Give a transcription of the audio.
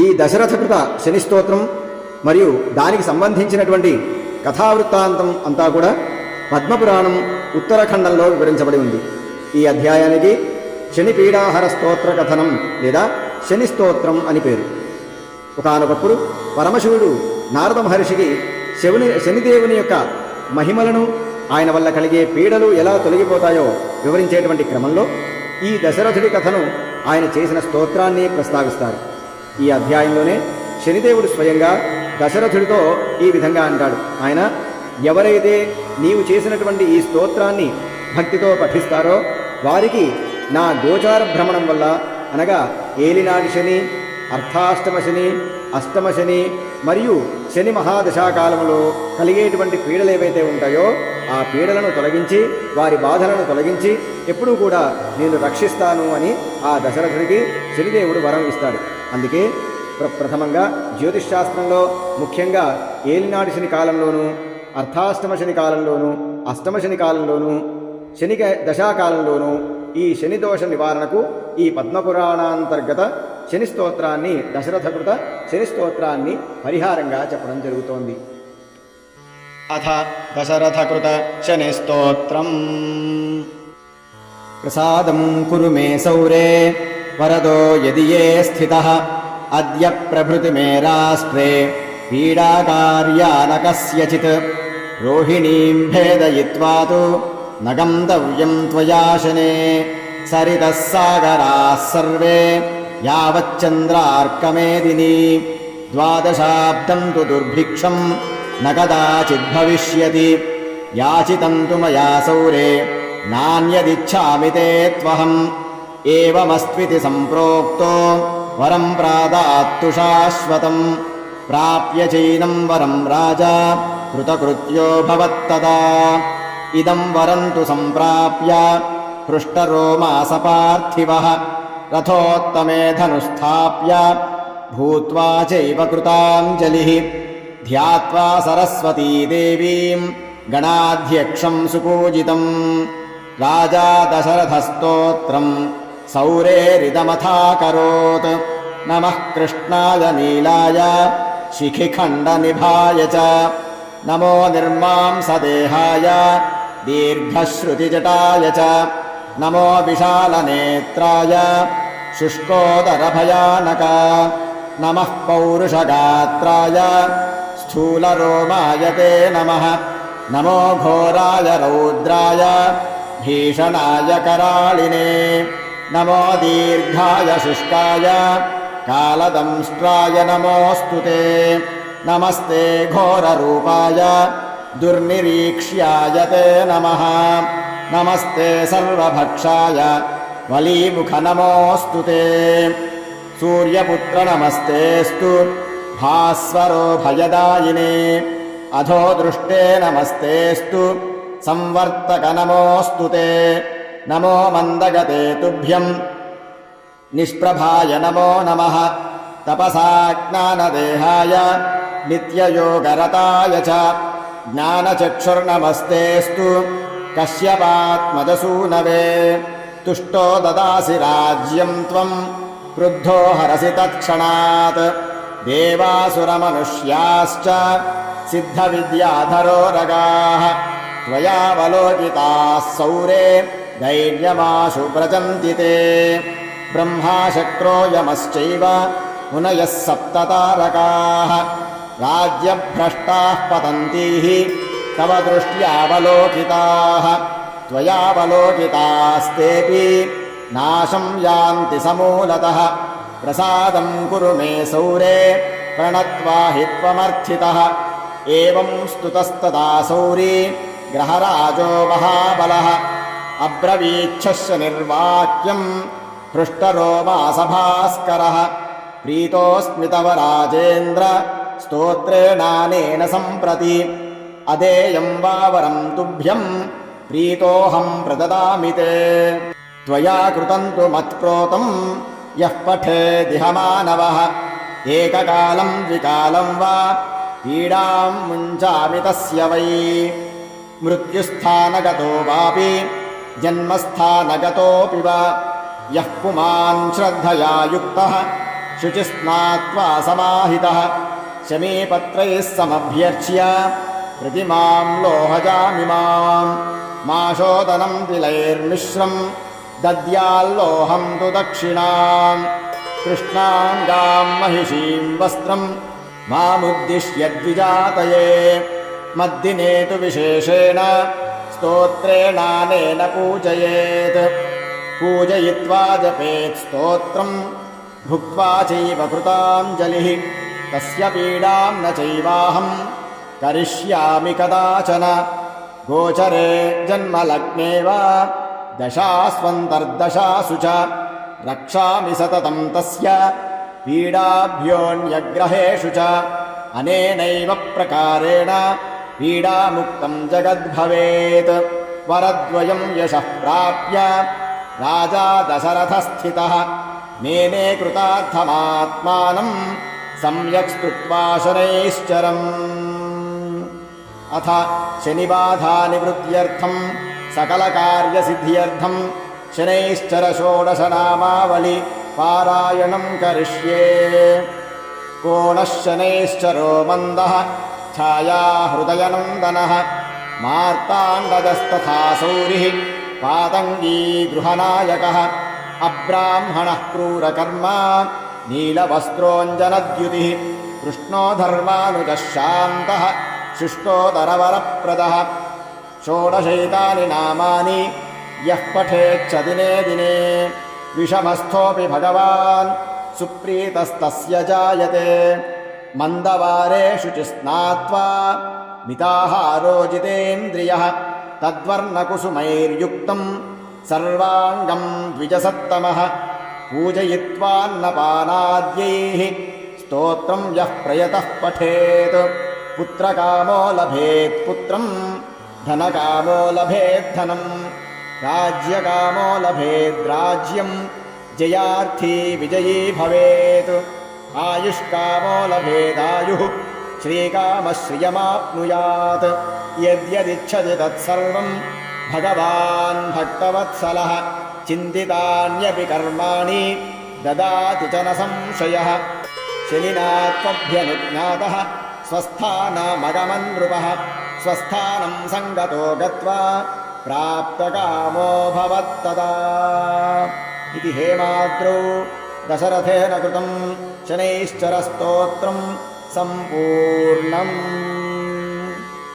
ఈ దశరథకృత శని స్తోత్రం మరియు దానికి సంబంధించినటువంటి కథావృత్తాంతం అంతా కూడా పద్మపురాణం ఉత్తరఖండంలో వివరించబడి ఉంది. ఈ అధ్యాయానికి శని పీడాహర స్తోత్ర కథనం లేదా శని స్తోత్రం అని పేరు. ఒకానొకప్పుడు పరమశివుడు నారద మహర్షికి శనిదేవుని యొక్క మహిమలను, ఆయన వల్ల కలిగే పీడలు ఎలా తొలగిపోతాయో వివరించేటువంటి క్రమంలో ఈ దశరథుడి కథను ఆయన చేసిన స్తోత్రాన్ని ప్రస్తావిస్తారు. ఈ అధ్యాయంలోనే శనిదేవుడు స్వయంగా దశరథుడితో ఈ విధంగా అంటాడు. ఆయన, ఎవరైతే నీవు చేసినటువంటి ఈ స్తోత్రాన్ని భక్తితో పఠిస్తారో వారికి నా గోచార భ్రమణం వల్ల, అనగా ఏలినాటి శని, అర్ధాష్టమ శని, అష్టమ శని మరియు శని మహాదశాకాలంలో కలిగేటువంటి పీడలు ఏవైతే ఉంటాయో ఆ పీడలను తొలగించి, వారి బాధలను తొలగించి ఎప్పుడూ కూడా నేను రక్షిస్తాను అని ఆ దశరథుడికి శనిదేవుడు వరం ఇస్తాడు. అందుకే ప్రథమంగా జ్యోతిష్శాస్త్రంలో ముఖ్యంగా ఏలినాటి శని కాలంలోనూ, అర్ధాష్టమ శని కాలంలోనూ, అష్టమ శని కాలంలోనూ, శని దశాకాలంలోనూ ఈ శని దోష నివారణకు ఈ పద్మపురాణాంతర్గత శని స్తోత్రాన్ని, దశరథకృత శని స్తోత్రాన్ని పరిహారంగా చెప్పడం జరుగుతోంది. అథ దశరథకృత శని స్తోత్రం. ప్రసాదం కురు మే సౌరే వరదో యది యే స్థితః అద్య ప్రభృతి మే రాష్ట్రే పీడాకార్యాన కస్యచిత్ రోహిణీం భేదయిత్వా తు న గంతవ్యం త్వయా శనే సరితః సాగరాः సర్వే యావచ్చంద్రార్కమేదిని ద్వాదశాబ్దం తు దుర్భిక్షం న కదాచిద్భవిష్యతి యాచితం తు మయా సౌరే నాన్యదిచ్ఛామి తే త్వహం ఏవమస్త్వితి సంప్రోక్తో వరం ప్రాదాత్తు శాశ్వతం ప్రాప్య చైనం వరం రాజా కృతకృత్యో భవత్తదా ఇదం వరం తు సంప్రాప్య హృష్టరోమాస పార్థివః రథోత్తమే ధనుస్థాప్య భూత్వా చైవ కృతాంజలిః ధ్యాత్వా సరస్వతీ దేవీం గణాధ్యక్షం సుపూజితం. రాజా దశరథస్తోత్రం సౌరేరిదమథాకరోత్. నమః కృష్ణాయ నీలాయ శిఖిఖండనిభాయ చ. నమో నిర్మాంసదేహాయ దీర్ఘశ్రుతిజటాయ చ. నమో విశాలనేత్రాయ శుష్కోదరభయానక. నమః పౌరుషగాత్రాయ స్థూలరోమాయ తే నమః. నమో ఘోరాయ రౌద్రాయ భీషణాయ కరాళినే. నమో దీర్ఘాయ శుష్కాయ కాలదంష్ట్రాయ నమోऽस्तु తే. నమస్తే ఘోరరూపాయ దుర్నిరీక్ష్యాయ తే నమః. నమస్తే సర్వభక్షాయ వలీముఖ నమోऽस्तु తే. సూర్యపుత్ర నమస్తేస్తు భాస్వరో భయదాయినే. అధో దృష్టే నమస్తేస్తు సంవర్తక నమోऽस्तु తే. నమో మందగతే తుభ్యం నిష్ప్రభాయ నమో నమః. తపసా జ్ఞానదేహాయ నిత్యయోగరతాయ చ. జ్ఞానచక్షుర్నమస్తేస్తు కశ్యపాత్మజసూనవే. తుష్టో దదాసి రాజ్యం త్వం క్రుద్ధో హరసి తత్క్షణాత్. దేవాసురమనుష్యాశ్చ సిద్ధవిద్యాధరోరగాః త్వయావలోకితాः సౌరే ధైర్యమాశు వ్రజంతి తే. బ్రహ్మా శక్రో యమశ్చైవ మునయः సప్తతారకాः రాజ్యభ్రష్టాः పతంతీః తవ దృష్ట్యావలోకితాः. త్వయావలోకితాస్తేపి నాశం యాంతి సమూలతః. ప్రసాదం కురు మే సౌరే ప్రణత్వా హి త్వమర్థితః. ఏవం స్తుతస్తదా సౌరీ గ్రహరాజో మహాబలః. అబ్రవీచ్ఛస్య నిర్వాక్యం హృష్టరోమాసభాస్కరః. ప్రీతోస్మి తవ రాజేంద్ర స్తోత్రేణానేన సంప్రతి. అదేయం వా వరం తుభ్యం ప్రీతోహం ప్రదదామి తే. త్వయా కృతం తు మత్ప్రోతం యః పఠేదిహ మానవః. ఏకకాలం ద్వికాలం వా పీడాం ముంచామి తస్య వై. మృత్యుస్థానగతో వాపి జన్మస్థానగతోపి వా యః పుమాన్ శ్రద్ధయా యుక్తః शुचिस्नात्वा समाहितः शमीपत्रैः समभ्यर्च्य प्रतिमां लोहजामिमां माशोदनं तिलैर्मिश्रं दद्याल्लोहं तु दक्षिणां कृष्णाङ्गां महिषीं वस्त्रं मामुद्दिश्य द्विजातये मद्दिने तु विशेषेण स्तोत्रेणानेन पूजयेत् पूजयित्वा जपेत् स्तोत्रं भुक्त्वा चैव कृताञ्जलिः तस्य पीडां न चैवाहं करिष्यामि कदाचन गोचरे जन्मलग्ने वा दशास्वन्तर्दशासु च रक्षामि सततं तस्य पीडाभ्योऽन्यग्रहेषु च अनेनैव प्रकारेण पीडामुक्तं जगद्भवेत् वरद्वयं यशः प्राप्य राजा दशरथस्थितः मेने कृतार्थमात्मानं सम्यक् स्तुत्वा शनैश्चरम् अथ शनिबाधानिवृत्त्यर्थं सकलकार्यसिद्ध्यर्थं शनैश्चर षोडशनामावलि पारायणं करिष्ये को नः शनैश्चरो मन्दः छायाहृदयनन्दनः मार्ताण्डजस्तथा सौरिः पातङ्गी गृहनायकः अब्राह्मणः क्रूरकर्मा नीलवस्त्रोऽञ्जनद्युतिः कृष्णो धर्मानुजः शान्तः शिष्टोदरवरप्रदः षोडशैतानि नामानि यः पठेच्च दिने दिने विषमस्थोऽपि भगवान् सुप्रीतस्तस्य जायते मन्दवारे शुचिस्नात्वा मिताहारो जितेन्द्रियः तद्वर्णकुसुमैर्युक्तं सर्वाङ्गं द्विजसत्तमः पूजयित्वान्नपानाद्यैः स्तोत्रं यः प्रयतः पठेत् पुत्रकामो लभेत् पुत्रं धनकामो लभेद्धनं राज्यकामो लभेद्राज्यं जयार्थी विजयी भवेत् आयुष्कामो लभेदायुः श्रीकामश्रियमाप्नुयात् यद्यदिच्छति तत्सर्वं भगवान् भक्तवत्सलः चिन्तितान्यपि कर्माणि ददाति च न संशयः शनिना त्वभ्यनुज्ञातः स्वस्थानमगमन् नृपः स्वस्थानं सङ्गतो गत्वा प्राप्तकामो भवत्तदा इति हेमाद्रौ दशरथेन कृतं शनैश्चरस्तोत्रं सम्पूर्णम्।